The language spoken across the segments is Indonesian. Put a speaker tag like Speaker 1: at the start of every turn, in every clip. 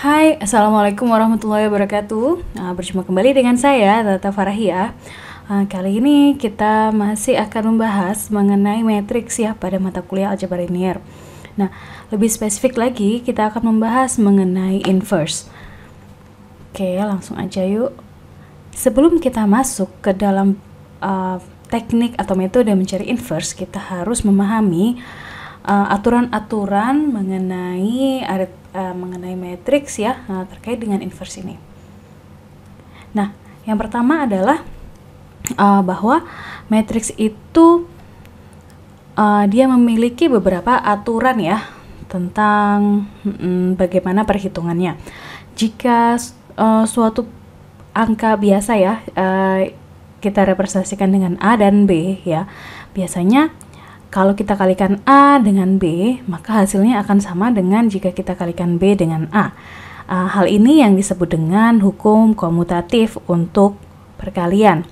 Speaker 1: Hai, Assalamualaikum warahmatullahi wabarakatuh. Berjumpa kembali dengan saya, Tata Farahia. Kali ini kita masih akan membahas mengenai matriks ya pada mata kuliah aljabar linear. Nah, lebih spesifik lagi, kita akan membahas mengenai inverse. Oke, langsung aja yuk. Sebelum kita masuk ke dalam teknik atau metode mencari inverse, kita harus memahami aturan-aturan mengenai matriks ya terkait dengan inverse ini. Nah, yang pertama adalah bahwa matriks itu dia memiliki beberapa aturan ya tentang bagaimana perhitungannya. Jika suatu angka biasa ya kita representasikan dengan A dan B ya, biasanya kalau kita kalikan A dengan B, maka hasilnya akan sama dengan jika kita kalikan B dengan A. Hal ini yang disebut dengan hukum komutatif untuk perkalian.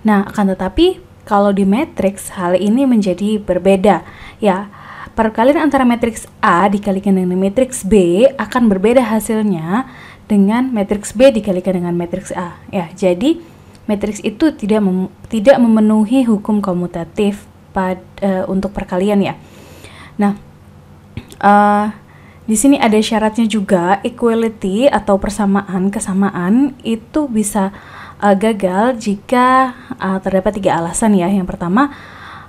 Speaker 1: Nah, akan tetapi kalau di matriks hal ini menjadi berbeda. Ya, perkalian antara matriks A dikalikan dengan matriks B akan berbeda hasilnya dengan matriks B dikalikan dengan matriks A. Ya, jadi matriks itu tidak memenuhi hukum komutatif untuk perkalian ya. Nah, di sini ada syaratnya juga. Equality atau kesamaan itu bisa gagal jika terdapat 3 alasan ya. Yang pertama,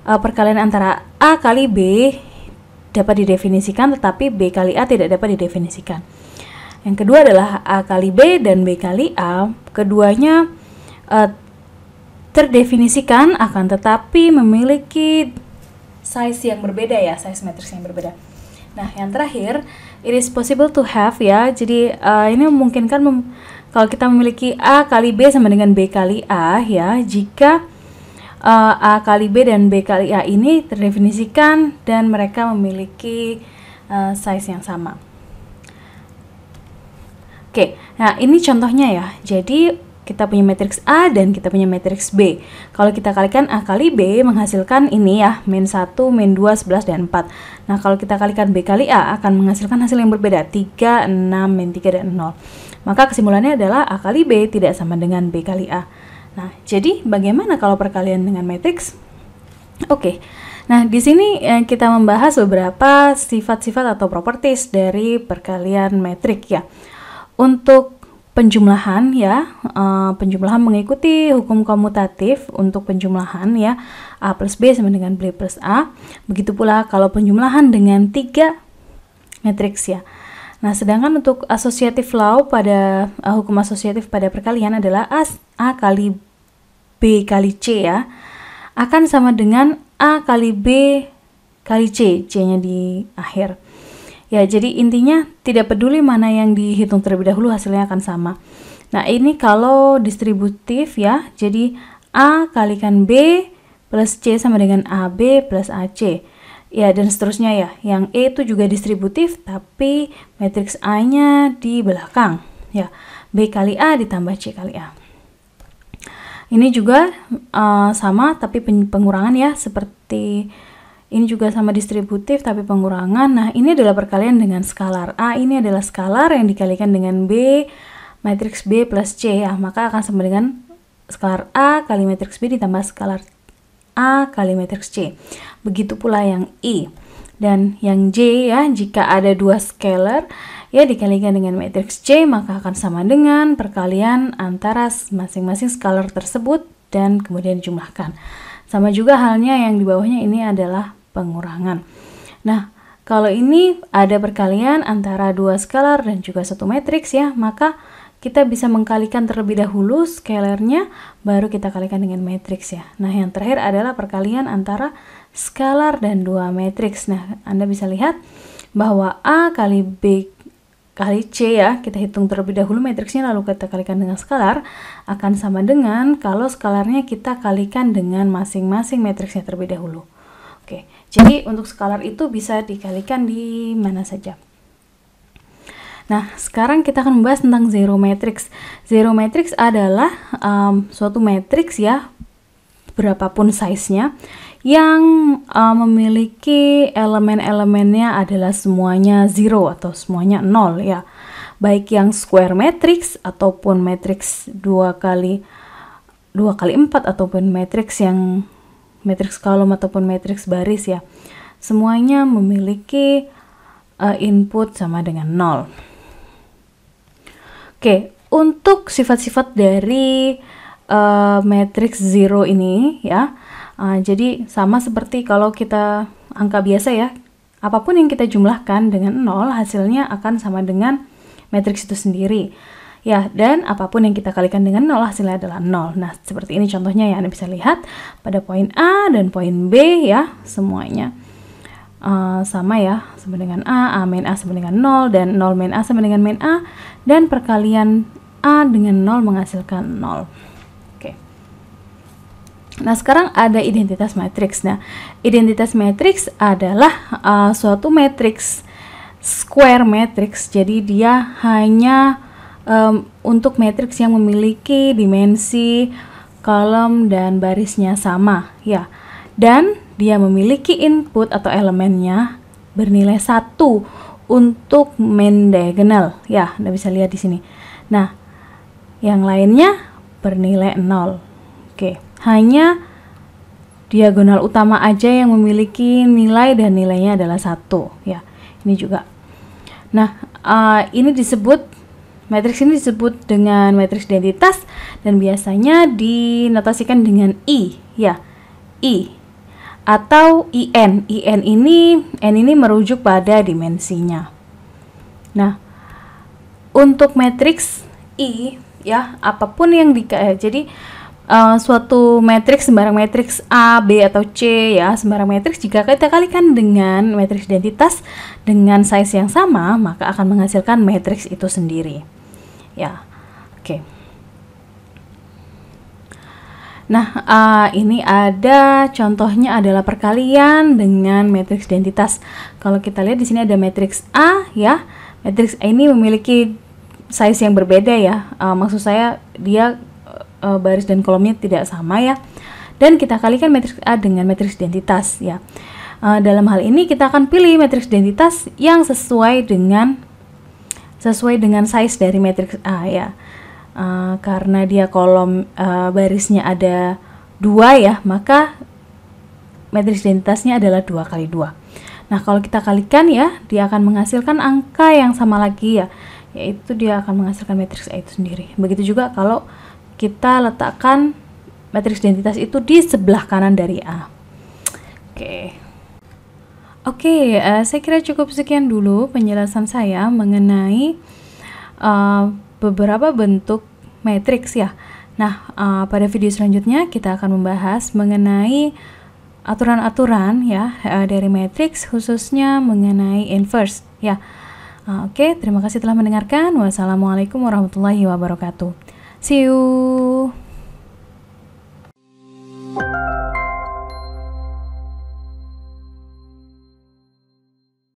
Speaker 1: perkalian antara A kali B dapat didefinisikan tetapi B kali A tidak dapat didefinisikan. Yang kedua adalah A kali B dan B kali A, keduanya terdefinisikan akan tetapi memiliki size yang berbeda ya, size matriks yang berbeda. Nah, yang terakhir, it is possible to have ya. Jadi ini memungkinkan kalau kita memiliki A kali B sama dengan B kali A ya, jika A kali B dan B kali A ini terdefinisikan dan mereka memiliki size yang sama. Oke, nah ini contohnya ya. Jadi kita punya matriks A dan kita punya matriks B. Kalau kita kalikan A kali B menghasilkan ini ya, min 1, min 2, 11, dan 4. Nah, kalau kita kalikan B kali A akan menghasilkan hasil yang berbeda, 3, 6, min 3, dan 0. Maka kesimpulannya adalah A kali B tidak sama dengan B kali A. Nah, jadi bagaimana kalau perkalian dengan matriks? Oke. Nah, di sini kita membahas beberapa sifat-sifat atau properties dari perkalian matrik ya. Untuk penjumlahan ya, penjumlahan mengikuti hukum komutatif untuk penjumlahan ya, A plus B sama dengan B plus A. Begitu pula kalau penjumlahan dengan 3 matriks ya. Nah, sedangkan untuk associative law pada hukum asosiatif pada perkalian adalah A kali B kali C ya, akan sama dengan A kali B kali C, C-nya di akhir. Ya, jadi intinya tidak peduli mana yang dihitung terlebih dahulu, hasilnya akan sama. Nah, ini kalau distributif ya, jadi A kalikan B plus C sama dengan AB plus AC. Ya, dan seterusnya ya. Yang E itu juga distributif, tapi matriks A-nya di belakang. Ya, B kali A ditambah C kali A. Ini juga sama, tapi pengurangan ya, seperti ini juga sama distributif tapi pengurangan. Nah, ini adalah perkalian dengan skalar. A ini adalah skalar yang dikalikan dengan B matriks B plus C ya, maka akan sama dengan skalar A kali matriks B ditambah skalar A kali matriks C. Begitu pula yang I. Dan yang J ya, jika ada 2 scalar ya dikalikan dengan matriks C, maka akan sama dengan perkalian antara masing-masing skalar tersebut dan kemudian dijumlahkan. Sama juga halnya yang di bawahnya ini adalah pengurangan. Nah, kalau ini ada perkalian antara 2 skalar dan juga 1 matriks ya, maka kita bisa mengkalikan terlebih dahulu skalarnya, baru kita kalikan dengan matriks ya. Nah, yang terakhir adalah perkalian antara skalar dan 2 matriks. Nah, Anda bisa lihat bahwa A kali B kali C ya, kita hitung terlebih dahulu matriksnya lalu kita kalikan dengan skalar, akan sama dengan kalau skalarnya kita kalikan dengan masing-masing matriksnya terlebih dahulu. Oke, jadi untuk skalar itu bisa dikalikan di mana saja. Nah, sekarang kita akan membahas tentang zero matrix. Zero matrix adalah suatu matriks ya, berapapun size-nya, yang memiliki elemen-elemennya adalah semuanya zero atau semuanya nol ya. baik yang square matrix ataupun matrix 2 kali 4 ataupun matrix yang matrix kolom ataupun matrix baris ya. Semuanya memiliki input sama dengan 0. Oke, untuk sifat-sifat dari matrix 0 ini ya. Jadi sama seperti kalau kita angka biasa ya. Apapun yang kita jumlahkan dengan 0 hasilnya akan sama dengan matriks itu sendiri. Ya, dan apapun yang kita kalikan dengan 0 hasilnya adalah 0. Nah, seperti ini contohnya ya, Anda bisa lihat pada poin A dan poin B ya, semuanya sama ya, sama dengan A min A sama dengan 0, dan 0 min A sama dengan min A, dan perkalian A dengan 0 menghasilkan 0. Oke. Nah, sekarang ada identitas matriks. Nah, identitas matriks adalah suatu matriks square matrix, jadi dia hanya untuk matriks yang memiliki dimensi kolom dan barisnya sama ya, dan dia memiliki input atau elemennya bernilai 1 untuk main diagonal ya, Anda bisa lihat di sini. Nah, yang lainnya bernilai 0. Oke, hanya diagonal utama aja yang memiliki nilai dan nilainya adalah 1 ya. Ini juga. Nah, ini disebut matriks ini disebut dengan matriks identitas dan biasanya dinotasikan dengan I ya, I atau IN. IN ini, N ini merujuk pada dimensinya. Nah, untuk matriks I ya, apapun yang jadi suatu matriks, sembarang matriks A, B atau C ya, sembarang matriks jika kita kalikan dengan matriks identitas dengan size yang sama, maka akan menghasilkan matriks itu sendiri. Ya, oke. Nah, ini ada contohnya adalah perkalian dengan matriks identitas. Kalau kita lihat di sini ada matriks A ya. Matriks A ini memiliki size yang berbeda ya. Maksud saya dia baris dan kolomnya tidak sama ya. Dan kita kalikan matriks A dengan matriks identitas ya. Dalam hal ini kita akan pilih matriks identitas yang sesuai dengan size dari matriks A ya. Karena dia kolom barisnya ada 2 ya, maka matriks identitasnya adalah 2 kali 2. Nah, kalau kita kalikan ya, dia akan menghasilkan angka yang sama lagi ya, yaitu dia akan menghasilkan matriks A itu sendiri. Begitu juga kalau kita letakkan matriks identitas itu di sebelah kanan dari A. Oke, saya kira cukup sekian dulu penjelasan saya mengenai beberapa bentuk matriks ya. Nah, pada video selanjutnya kita akan membahas mengenai aturan-aturan ya dari matriks, khususnya mengenai inverse ya. Oke, terima kasih telah mendengarkan. Wassalamualaikum warahmatullahi wabarakatuh. See you.